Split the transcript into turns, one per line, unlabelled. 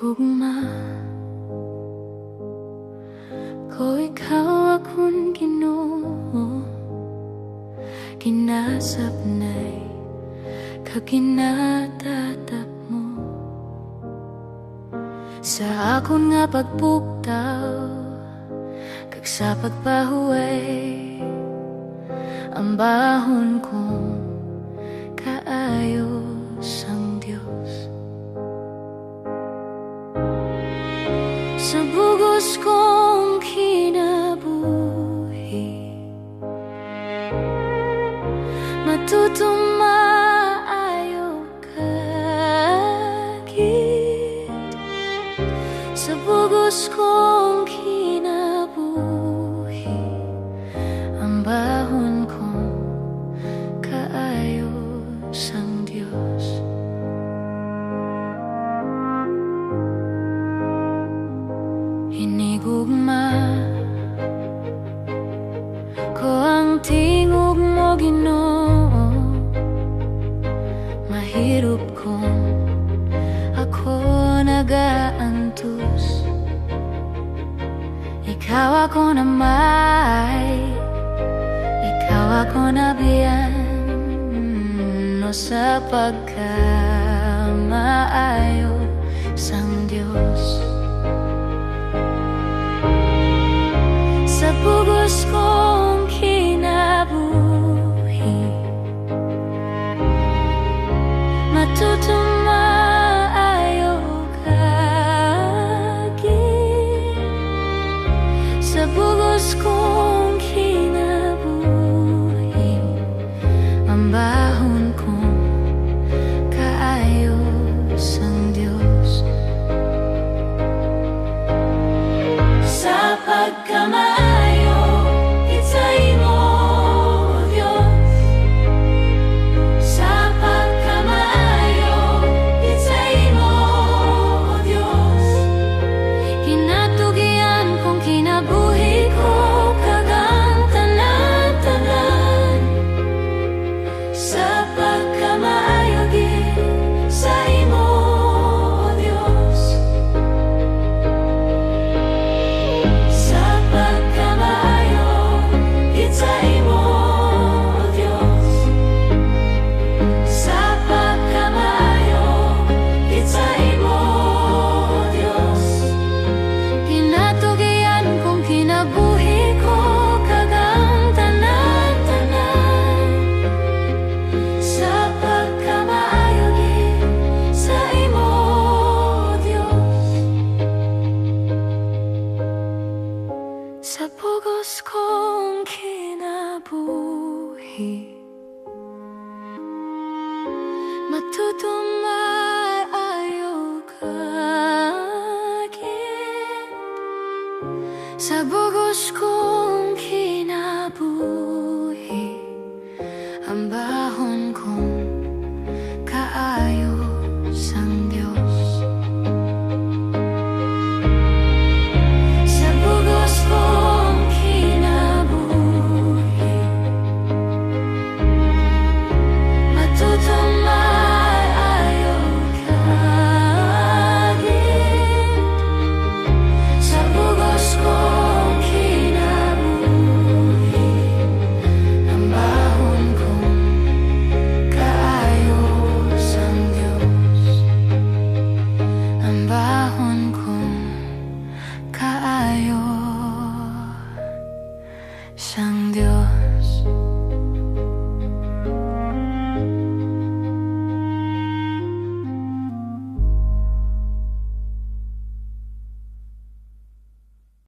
Hinigugma ko ikaw akong Ginoo, ginasabnay kaginatatap mo sa akon nga pagpugtaw, kag sa pagpahuway ang bahon kong kaayo sang Dios. Sa bugos kong kinabuhi, matutong maayo kagit. Sa bugos kong kinabuhi, ang bahon kong kaayo sang Dios. Hinigugma ko ang tingog mo, Ginoo, mahirap kong ako nagaantos. Ikaw ako na may, ikaw ako na biyan, no sa pagkamaayo sang Dios. Sa bugos kong kinabuhi, matutong maayo kagit. Sa bugos kong kinabuhi, ang bahon kong kaayo sang Dios. Sa pagkamaayo kita'y mo, Diyos. Sa pagkamaayo kita'y mo, Diyos. Kinatugian kong kinabuhi ko kagang tanan-tanan. Sa pagkamaayo gid sa imo, Diyos. Sa pagkamaayo kita imo, Diyos. Sa pagkamaayo kita imo, Diyos. Kinatugian kong kinabuhi ko kagang tanan-tanan. Sa pagkamaayo gid sa imo, Diyos. Sa bugos kong kinabuhi, matutong maayo kagit. Sa bugos ko